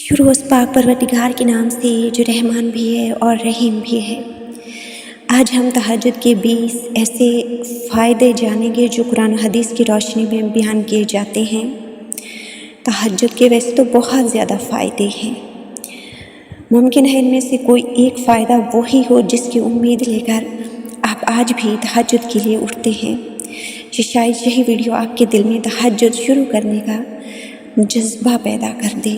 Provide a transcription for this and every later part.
شروع اس پاک پروردگار کے نام سے جو رحمان بھی ہے اور رحیم بھی ہے۔ آج ہم تہجد کے 20 ایسے فائدے جانیں گے جو قرآن و حدیث کی روشنی میں بیان کیے جاتے ہیں۔ تہجد کے ویسے تو بہت زیادہ فائدے ہیں، ممکن ہے ان میں سے کوئی ایک فائدہ وہی ہو جس کی امید لے کر آپ آج بھی تہجد کے لیے اٹھتے ہیں۔ شاید یہی ویڈیو آپ کے دل میں تہجد شروع کرنے کا جذبہ پیدا کر دے۔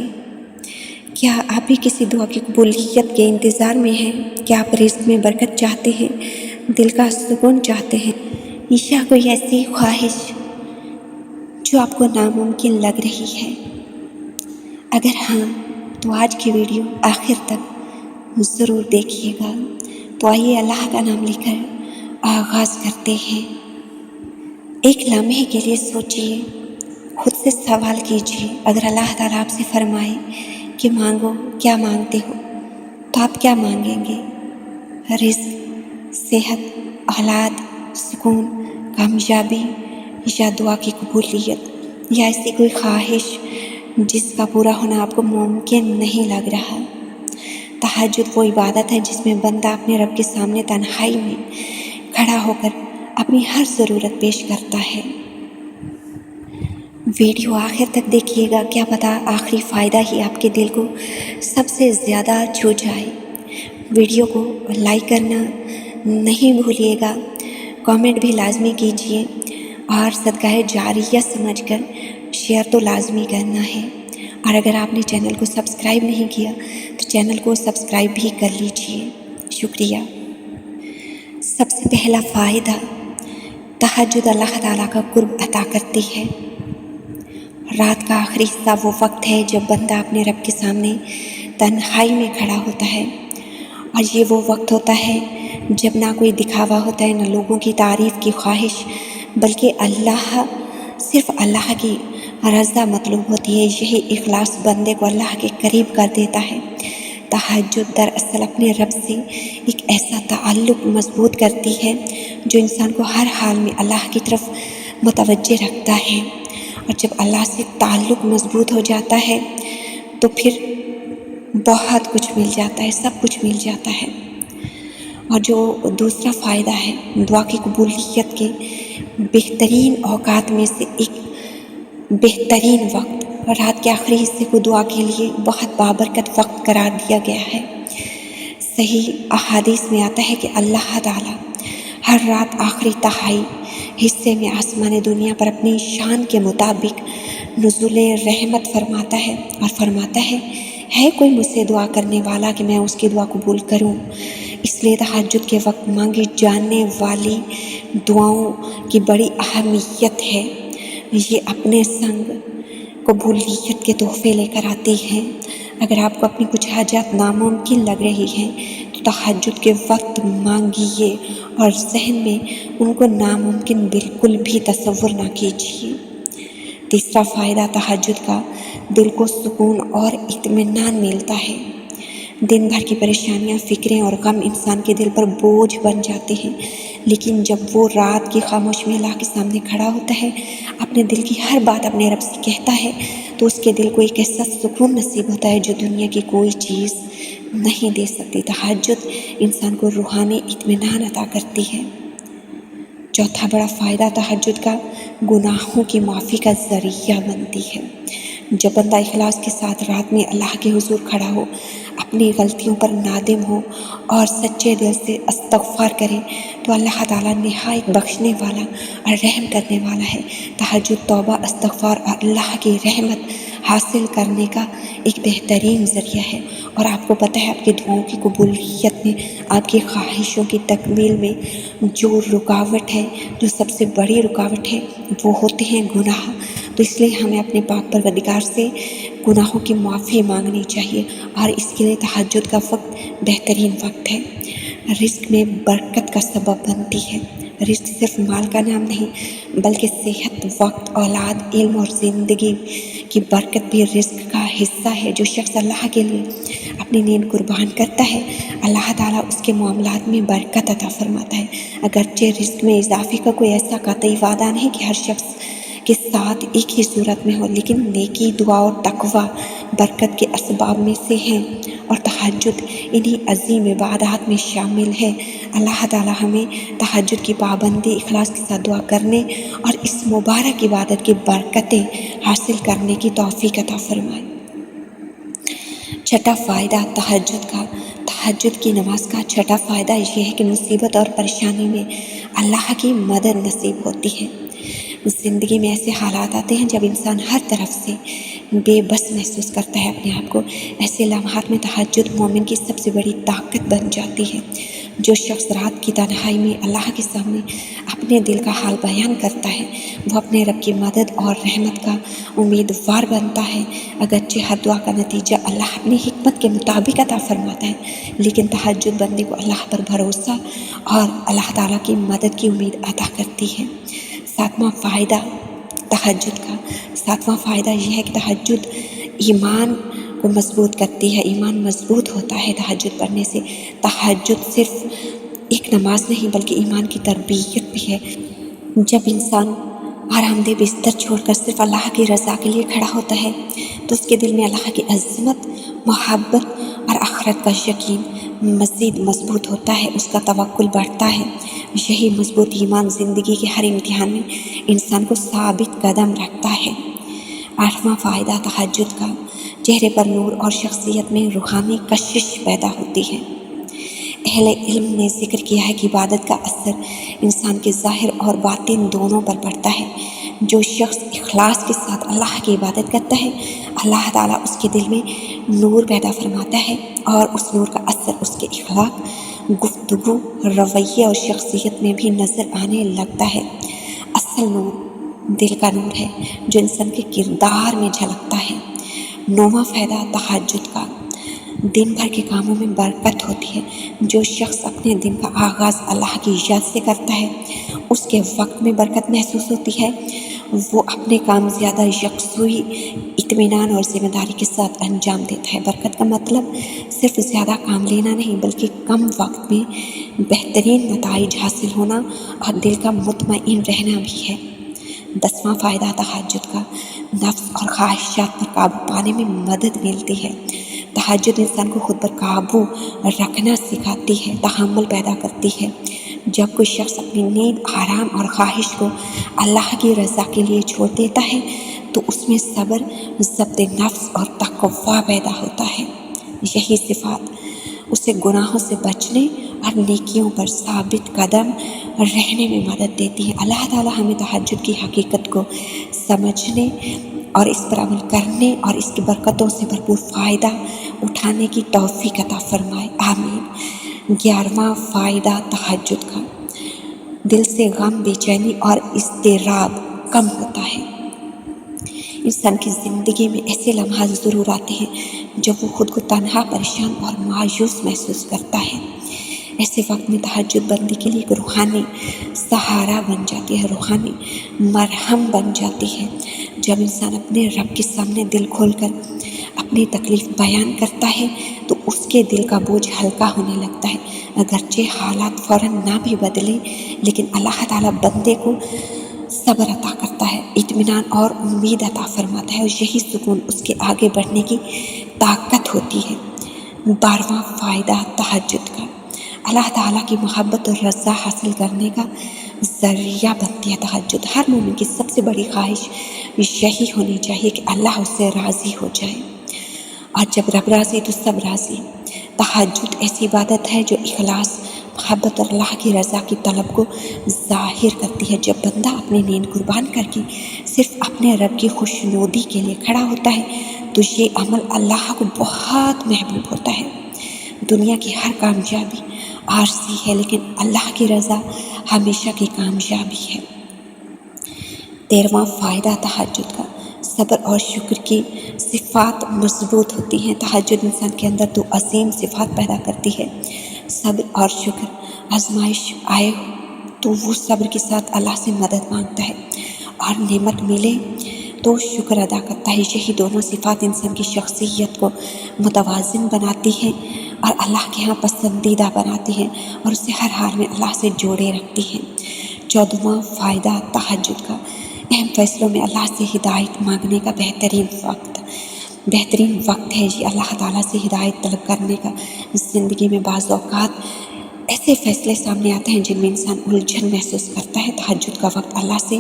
کیا آپ بھی کسی دعا کی قبولیت کے انتظار میں ہیں؟ کیا آپ رزق میں برکت چاہتے ہیں، دل کا سکون چاہتے ہیں، یا کوئی ایسی خواہش جو آپ کو ناممکن لگ رہی ہے؟ اگر ہاں تو آج کی ویڈیو آخر تک ضرور دیکھیے گا۔ تو آئیے اللہ کا نام لے کر آغاز کرتے ہیں۔ ایک لمحے کے لیے سوچیے، خود سے سوال کیجیے، اگر اللہ تعالیٰ آپ سے فرمائے کہ مانگو، کیا مانگتے ہو، تو آپ کیا مانگیں گے؟ رزق، صحت، اولاد، سکون، کامیابی، یا دعا کی قبولیت، یا ایسی کوئی خواہش جس کا پورا ہونا آپ کو ممکن نہیں لگ رہا؟ تہجد وہ عبادت ہے جس میں بندہ اپنے رب کے سامنے تنہائی میں کھڑا ہو کر اپنی ہر ضرورت پیش کرتا ہے۔ ویڈیو آخر تک دیکھیے گا، کیا پتہ آخری فائدہ ہی آپ کے دل کو سب سے زیادہ چھو جائے۔ ویڈیو کو لائک کرنا نہیں بھولیے گا، کامنٹ بھی لازمی کیجیے، اور صدقہ جاریہ سمجھ کر شیئر تو لازمی کرنا ہے۔ اور اگر آپ نے چینل کو سبسکرائب نہیں کیا تو چینل کو سبسکرائب بھی کر لیجیے۔ شکریہ۔ سب سے پہلا فائدہ، تہجد اللہ تعالیٰ کا قرب عطا کرتی ہے۔ رات کا آخری حصہ وہ وقت ہے جب بندہ اپنے رب کے سامنے تنہائی میں کھڑا ہوتا ہے، اور یہ وہ وقت ہوتا ہے جب نہ کوئی دکھاوا ہوتا ہے، نہ لوگوں کی تعریف کی خواہش، بلکہ صرف اللہ کی رضا مطلوب ہوتی ہے۔ یہی اخلاص بندے کو اللہ کے قریب کر دیتا ہے۔ تہجد دراصل اپنے رب سے ایک ایسا تعلق مضبوط کرتی ہے جو انسان کو ہر حال میں اللہ کی طرف متوجہ رکھتا ہے، اور جب اللہ سے تعلق مضبوط ہو جاتا ہے تو پھر بہت کچھ مل جاتا ہے، سب کچھ مل جاتا ہے۔ اور جو دوسرا فائدہ ہے، دعا کی قبولیت کے بہترین اوقات میں سے ایک بہترین وقت، رات کے آخری حصے کو دعا کے لیے بہت بابرکت وقت قرار دیا گیا ہے۔ صحیح احادیث میں آتا ہے کہ اللہ تعالیٰ ہر رات آخری تہائی حصے میں آسمان دنیا پر اپنی شان کے مطابق نزول رحمت فرماتا ہے، اور فرماتا ہے کوئی مجھ سے دعا کرنے والا کہ میں اس کی دعا قبول کروں؟ اس لیے تہجد کے وقت مانگی جانے والی دعاؤں کی بڑی اہمیت ہے۔ یہ اپنے سنگ قبولیت کے تحفے لے کر آتی ہیں۔ اگر آپ کو اپنی کچھ حاجات ناممکن لگ رہی ہیں تو تہجد کے وقت مانگیے، اور ذہن میں ان کو ناممکن بالکل بھی تصور نہ کیجیے۔ تیسرا فائدہ تہجد کا، دل کو سکون اور اطمینان ملتا ہے۔ دن بھر کی پریشانیاں، فکریں اور غم انسان کے دل پر بوجھ بن جاتے ہیں، لیکن جب وہ رات کی خاموش میں اللہ کے سامنے کھڑا ہوتا ہے، اپنے دل کی ہر بات اپنے رب سے کہتا ہے، تو اس کے دل کو ایک ایسا سکون نصیب ہوتا ہے جو دنیا کی کوئی چیز نہیں دے سکتی۔ تہجد انسان کو روحانی اطمینان عطا کرتی ہے۔ چوتھا بڑا فائدہ تہجد کا، گناہوں کی معافی کا ذریعہ بنتی ہے۔ جب بندہ اخلاص کے ساتھ رات میں اللہ کے حضور کھڑا ہو، اپنی غلطیوں پر نادم ہو اور سچے دل سے استغفار کرے، تو اللہ تعالیٰ نہایت بخشنے والا اور رحم کرنے والا ہے۔ تہجد توبہ، استغفار اور اللہ کی رحمت حاصل کرنے کا ایک بہترین ذریعہ ہے، اور آپ کو پتہ ہے آپ کی دعاؤں کی قبولیت میں، آپ کی خواہشوں کی تکمیل میں جو رکاوٹ ہے، جو سب سے بڑی رکاوٹ ہے، وہ ہوتے ہیں گناہ۔ تو اس لیے ہمیں اپنے پاک پروردگار سے گناہوں کی معافی مانگنی چاہیے، اور اس کے لیے تہجد کا وقت بہترین وقت ہے۔ رزق میں برکت کا سبب بنتی ہے۔ رزق صرف مال کا نام نہیں، بلکہ صحت، وقت، اولاد، علم اور زندگی کی برکت بھی رزق کا حصہ ہے۔ جو شخص اللہ کے لیے اپنی نیند قربان کرتا ہے، اللہ تعالیٰ اس کے معاملات میں برکت عطا فرماتا ہے۔ اگرچہ رزق میں اضافے کا کوئی ایسا قطعی وعدہ نہیں کہ ہر شخص के साथ एक ही सूरत में हो, लेकिन नेकी, दुआ और तकवा बरकत के असबाब में से हैं और तहज्जुद इन्हीं अजीम इबादत में शामिल है। अल्लाह ताला हमें तहज्जुद की पाबंदी, इखलास के साथ दुआ करने और इस मुबारक इबादत की बरकतें हासिल करने की तौफीक अता फरमाए। छठा फ़ायदा तहज्जुद की नमाज का छठा फ़ायदा ये है कि मुसीबत और परेशानी में अल्लाह की मदद नसीब होती है। ज़िंदगी में ऐसे हालात आते हैं जब इंसान हर तरफ से बेबस महसूस करता है अपने आप को। ऐसे लम्हात में तहज्जुद मोमिन की सबसे बड़ी ताकत बन जाती है। जो शख्स रात की तन्हाई में अल्लाह के सामने अपने दिल का हाल बयान करता है, वो अपने रब की मदद और रहमत का उम्मीदवार बनता है। अगरचे हर दुआ का नतीजा अल्लाह अपनी हिकमत के मुताबिक अता फरमाता है, लेकिन तहज्जुद बंदे को अल्लाह पर भरोसा और अल्लाह ताला की मदद की उम्मीद अता करती है। सातवां फ़ायदा यह है कि तहज्जुद ईमान को मजबूत करती है। ईमान मजबूत होता है तहज्जुद पढ़ने से। तहज्जुद सिर्फ एक नमाज नहीं बल्कि ईमान की तरबियत भी है। जब इंसान आरामदेह बिस्तर छोड़कर सिर्फ अल्लाह की रज़ा के लिए खड़ा होता है तो उसके दिल में अल्लाह की अज़मत, मोहब्बत और आखिरत का यकीन मज़ीद मजबूत होता है। उसका तवक्कुल बढ़ता है। यही मजबूत ईमान ज़िंदगी के हर इम्तिहान में इंसान को साबित कदम रखता है। आठवां फ़ायदा तहज्जुद का चेहरे पर नूर और शख्सियत में रूहानी कशिश पैदा होती है। अहले इल्म ने जिक्र किया है कि इबादत का असर इंसान के ज़ाहिर और बातिन दोनों पर पड़ता है। जो शख्स इखलास के साथ अल्लाह की इबादत करता है, अल्लाह ताला उसके दिल में नूर पैदा फरमाता है और उस नूर का असर उसके इखलाक, गुफ्तगू, रवैये और शख्सियत में भी नज़र आने लगता है। असल नूर दिल का नूर है जो इंसान के किरदार में झलकता है। नौवां फ़ायदा तहज्जुद का दिन भर के कामों में बरकत होती है। जो शख्स अपने दिन का आगाज़ अल्लाह की याद से करता है, उसके वक्त में बरकत महसूस होती है। वो अपने काम ज़्यादा यकसुई, इत्मीनान और ज़िम्मेदारी के साथ अंजाम देता है। बरकत का मतलब सिर्फ ज़्यादा काम लेना नहीं बल्कि कम वक्त में बेहतरीन नताइज हासिल होना और दिल का मुतमईन रहना भी है। 10वां फ़ायदा तहज्जुद का नफ्स और ख्वाहिशात पर काबू पाने में मदद मिलती है। तहज्जुद इंसान को खुद पर काबू रखना सिखाती है, तहम्मुल पैदा करती है। जब कोई शख्स अपनी नींद, आराम और ख्वाहिश को अल्लाह की रज़ा के लिए छोड़ देता है तो उसमें सब्र, ज़ब्त नफ्स और तक़वा पैदा होता है। यही सिफ़ात उसे गुनाहों से बचने और नेकियों पर साबित कदम रहने में मदद देती है। अल्लाह ताला हमें तहज्जुद की हकीकत को समझने और इस पर अमल करने और इसकी बरकतों से भरपूर फ़ायदा उठाने की तौफ़ीक अता फरमाए, आमीन। 11वां फ़ायदा तहज्जुद का दिल से गम, बेचैनी और इज़्तिराब कम होता है। इंसान की ज़िंदगी में ऐसे लम्हात ज़रूर आते हैं जब वो खुद को तन्हा, परेशान और मायूस महसूस करता है। ऐसे वक्त में तहज्जुद बंदे के लिए एक रूहानी सहारा बन जाती है, रूहानी मरहम बन जाती है। जब इंसान अपने रब के सामने दिल खोलकर अपनी तकलीफ़ बयान करता है तो उसके दिल का बोझ हल्का होने लगता है। अगरचे हालात फ़ौरन ना भी बदले, लेकिन अल्लाह ताला बंदे को सब्र अता करता है, इत्मीनान और उम्मीद अता फरमाता है और यही सुकून उसके आगे बढ़ने की ताकत होती है। 12वां फ़ायदा तहज्जुद का अल्लाह ताला की मोहब्बत और रज़ा हासिल करने का ज़रिया बनती है। तहज्जुद हर मोमिन की सबसे बड़ी ख्वाहिश यही होनी चाहिए कि अल्लाह उससे राज़ी हो जाए, और जब रब राज़ी तो सब राज़ी। तहज्जुद ऐसी इबादत है जो इखलास, मोहब्बत और अल्लाह की रज़ा की तलब को ज़ाहिर करती है। जब बंदा अपनी नींद कुर्बान करके सिर्फ अपने रब की खुशनुदी के लिए खड़ा होता है तो ये अमल अल्लाह को बहुत महबूब होता है। दुनिया की हर कामयाबी आरज़ी है, लेकिन अल्लाह की रज़ा हमेशा की कामयाबी है। 13वां फ़ायदा तहज्जुद का सब्र और शुक्र की सिफ़ात मजबूत होती हैं। तहज्जुद इंसान के अंदर दो अजीम सिफ़ात पैदा करती है, सब्र और शुक्र। आजमाइश आए तो वो सब्र के साथ अल्लाह से मदद मांगता है और नेमत मिले तो शुक्र अदा करता है। यही दोनों सिफ़ात इंसान की शख्सियत को मुतवाज़िन बनाती हैं और अल्लाह के यहाँ पसंदीदा बनाती हैं और उसे हर हाल में अल्लाह से जोड़े रखती हैं। 14वां फ़ायदा तहज्जुद का अहम फैसलों में अल्लाह से हिदायत मांगने का बेहतरीन वक्त है जी। अल्लाह ताला से हिदायत तलब करने का। ज़िंदगी में बाज़ औक़ात ऐसे फ़ैसले सामने आते हैं जिनमें इंसान उलझन महसूस करता है। तहज्जुद का वक्त अल्लाह से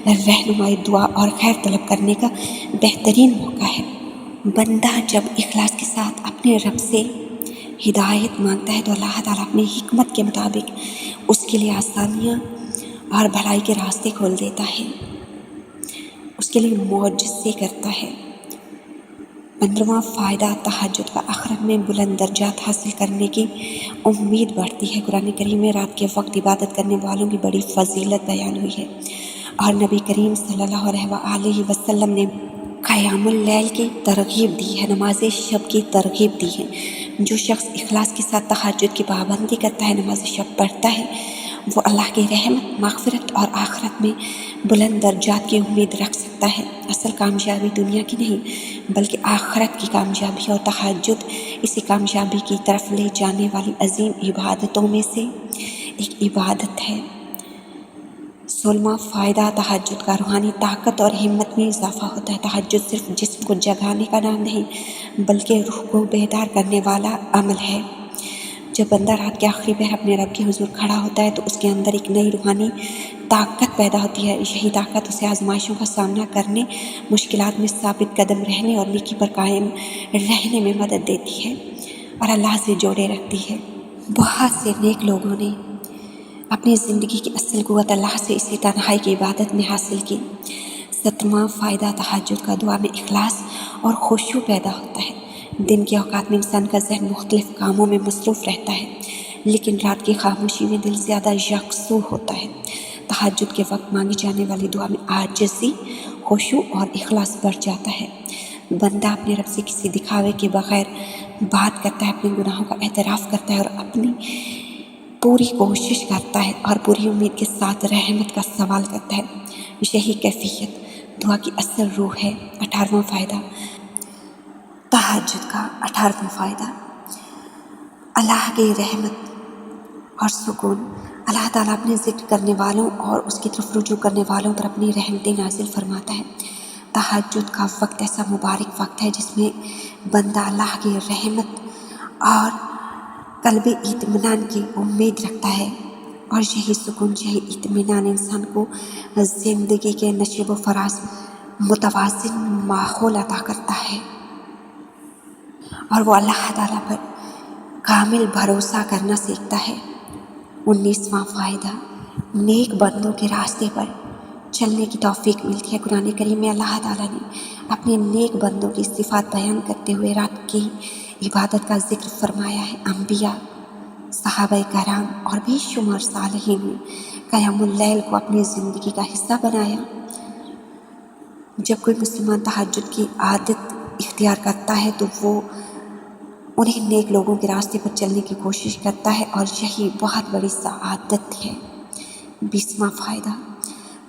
रहनुमाई, दुआ और खैर तलब करने का बेहतरीन मौका है। बंदा जब इखलास के साथ अपने रब से हिदायत मांगता है तो अल्लाह ताला अपनी हिकमत के मुताबिक उसके लिए आसानियाँ और भलाई के रास्ते खोल देता है, उसके लिए मौजज़े करता है। 15वां फ़ायदा तहज्जुद का आखिरत में बुलंद दर्जात हासिल करने की उम्मीद बढ़ती है। कुरान करीम में रात के वक्त इबादत करने वालों की बड़ी फजीलत बयान हुई है और नबी करीम सल्लल्लाहु अलैहि वसल्लम ने क़यामुल लैल की तरग़ीब दी है, नमाज शब की तरग़ीब दी है। जो शख्स इखलास के साथ तहज्जुद की पाबंदी करता है, नमाज शब पढ़ता है, वो अल्लाह की रहमत, मग़फ़िरत और आखिरत में बुलंद दर्जात की उम्मीद रख सकता है। असल कामयाबी दुनिया की नहीं बल्कि आखिरत की कामयाबी, और तहज्जुद इसी कामयाबी की तरफ ले जाने वाली अजीम इबादतों में से एक इबादत है। 16वां फ़ायदा तहज्जुद का रूहानी ताकत और हिम्मत में इजाफ़ा होता है। तहज्जुद सिर्फ जिस्म को जगाने का नाम नहीं बल्कि रूह को बेदार करने वाला अमल है। जब बंदा रात के आखिरी पहर अपने रब के हुजूर खड़ा होता है तो उसके अंदर एक नई रूहानी ताकत पैदा होती है। यही ताकत उसे आजमाइशों का सामना करने, मुश्किलात में साबित कदम रहने और नेकी पर कायम रहने में मदद देती है और अल्लाह से जोड़े रखती है। बहुत से नेक लोगों ने अपनी ज़िंदगी की असल क़ुव्वत अल्लाह से इसी तन्हाई की इबादत में हासिल की। 17वां फ़ायदा तहज्जुद का दुआ में इखलास और खुशू पैदा होता है। दिन के औक़ात में इंसान का ज़हन मुख्तलिफ़ कामों में मसरूफ़ रहता है, लेकिन रात की खामोशी में दिल ज़्यादा यकसू होता है। तहज्जुद के वक्त मांगी जाने वाली दुआ में आजिज़ी, खुशू और इखलास बढ़ जाता है। बंदा अपने रब से किसी दिखावे के बग़ैर बात करता है, अपने गुनाहों का एतराफ़ करता है और अपनी पूरी कोशिश करता है और पूरी उम्मीद के साथ रहमत का सवाल करता है। यही कैफियत दुआ की असल रूह है। 18वां फ़ायदा तहज्जुद का 18वां फ़ायदा अल्लाह की रहमत और सुकून। अल्लाह ताला अपने ज़िक्र करने वालों और उसकी तरफ रुजू करने वालों पर अपनी रहमतें नाज़िल फरमाता है। तहज्जुद का वक्त ऐसा मुबारक वक्त है जिसमें बंदा अल्लाह की रहमत और क़ल्बी इत्मीनान की उम्मीद रखता है, और यही सुकून, यही इत्मीनान इंसान को ज़िंदगी के नशीब व फराज मुतवाज़िन माहौल अता करता है और वो अल्लाह ताला पर कामिल भरोसा करना सीखता है। 19वां फ़ायदा नेक बंदों के रास्ते पर चलने की तौफ़ीक मिलती है। कुरान करीम में अल्लाह ताला ने अपने नेक बंदों की सिफ़ात बयान करते हुए रात की इबादत का ज़िक्र फरमाया है। अंबिया, सहाबाए कराम और बेशुमार सालिहीन ने क़यामुल लैल को अपनी ज़िंदगी का हिस्सा बनाया। जब कोई मुसलमान तहज्जुद की आदत इख्तियार करता है तो वो उन्हीं नेक लोगों के रास्ते पर चलने की कोशिश करता है और यही बहुत बड़ी सआदत है। 20वां फ़ायदा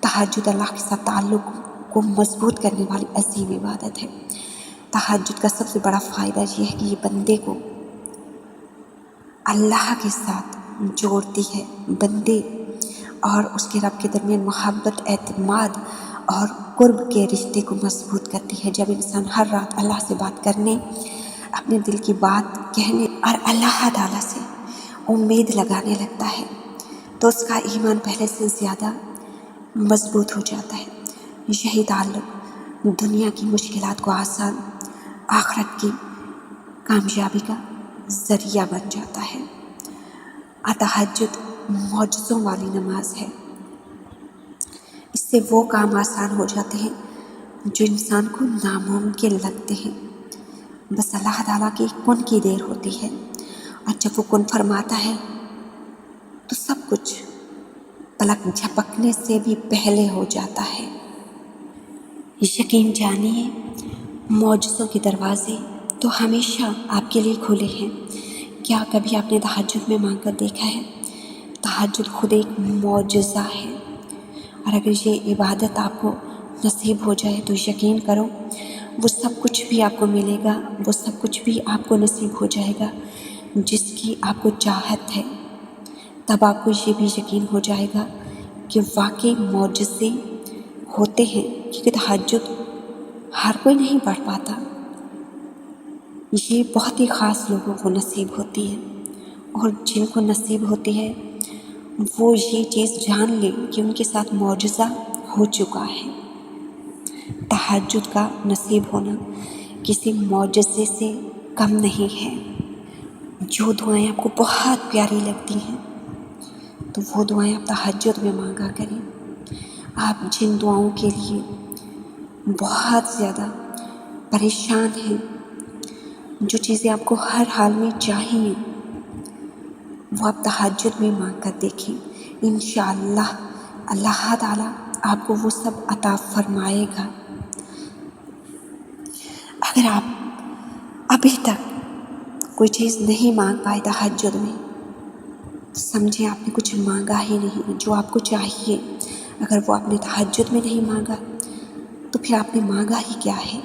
तहज्जुद अल्लाह के साथ ताल्लुक़ को मजबूत करने वाली अजीम इबादत है। तहज्जुद का सबसे बड़ा फ़ायदा ये है कि ये बंदे को अल्लाह के साथ जोड़ती है। बंदे और उसके रब के दरमियान मोहब्बत, एतमाद और कुर्ब के रिश्ते को मजबूत करती है। जब इंसान हर रात अल्लाह से बात करने, अपने दिल की बात कहने और अल्लाह ताला से उम्मीद लगाने लगता है तो उसका ईमान पहले से ज़्यादा मजबूत हो जाता है। यही ताल्लुक़ दुनिया की मुश्किलात को आसान, आखिरत की कामयाबी का ज़रिया बन जाता है। तहज्जुद मौजज़ों वाली नमाज है। इससे वो काम आसान हो जाते हैं जो इंसान को नामुमकिन लगते हैं। बस अल्लाह ताला की कुन की देर होती है और जब वो कुन फरमाता है तो सब कुछ पलक झपकने से भी पहले हो जाता है। यकीन जानिए, मौजज़ों के दरवाज़े तो हमेशा आपके लिए खुले हैं। क्या कभी आपने तहज्जुद में मांग कर देखा है? तहज्जुद खुद एक मौजज़ा है और अगर ये इबादत आपको नसीब हो जाए तो यकीन करो वो सब कुछ भी आपको मिलेगा, वो सब कुछ भी आपको नसीब हो जाएगा जिसकी आपको चाहत है। तब आपको ये भी यकीन हो जाएगा कि वाकई मौजज़े ہوتے ہیں، کیونکہ تہجد ہر کوئی نہیں پڑھ پاتا، یہ بہت ہی خاص لوگوں کو نصیب ہوتی ہے، اور جن کو نصیب ہوتی ہے وہ یہ چیز جان لے کہ ان کے ساتھ معجزہ ہو چکا ہے۔ تہجد کا نصیب ہونا کسی معجزے سے کم نہیں ہے۔ جو دعائیں آپ کو بہت پیاری لگتی ہیں تو وہ دعائیں آپ تہجد میں مانگا کریں۔ آپ جن دعاؤں کے لیے بہت زیادہ پریشان ہیں، جو چیزیں آپ کو ہر حال میں چاہیے، وہ آپ تہجد میں مانگ کر دیکھیں، انشاءاللہ اللہ تعالیٰ آپ کو وہ سب عطا فرمائے گا۔ اگر آپ ابھی تک کوئی چیز نہیں مانگ پائے تہجد میں، سمجھیں آپ نے کچھ مانگا ہی نہیں۔ جو آپ کو چاہیے اگر وہ آپ نے تہجد میں نہیں مانگا تو پھر آپ نے مانگا ہی کیا ہے؟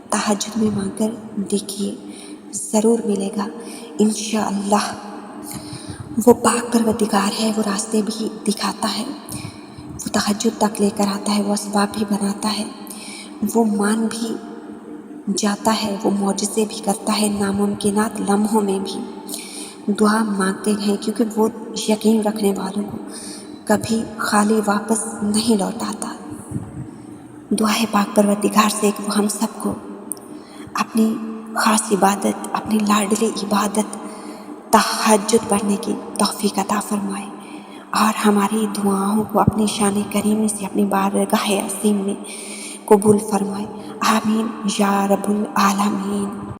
تہجد میں مانگ کر دیکھیے، ضرور ملے گا انشاءاللہ۔ وہ پاک پروردگار ہے، وہ راستے بھی دکھاتا ہے، وہ تہجد تک لے کر آتا ہے، وہ اسباب بھی بناتا ہے، وہ مان بھی جاتا ہے، وہ معجزے بھی کرتا ہے، ناممکنات لمحوں میں بھی دعا مانگتے ہیں، کیونکہ وہ یقین رکھنے والوں کو کبھی خالی واپس نہیں لوٹاتا۔ دعا ہے پاک پروردگار سے کہ وہ ہم سب کو اپنی خاص عبادت، اپنی لاڈلی عبادت تہجد پڑھنے کی توفیق عطا فرمائے، اور ہماری دعاؤں کو اپنی شان کریمی سے اپنی بارگاہ عظیم میں قبول فرمائے۔ آمین یا رب العالمین۔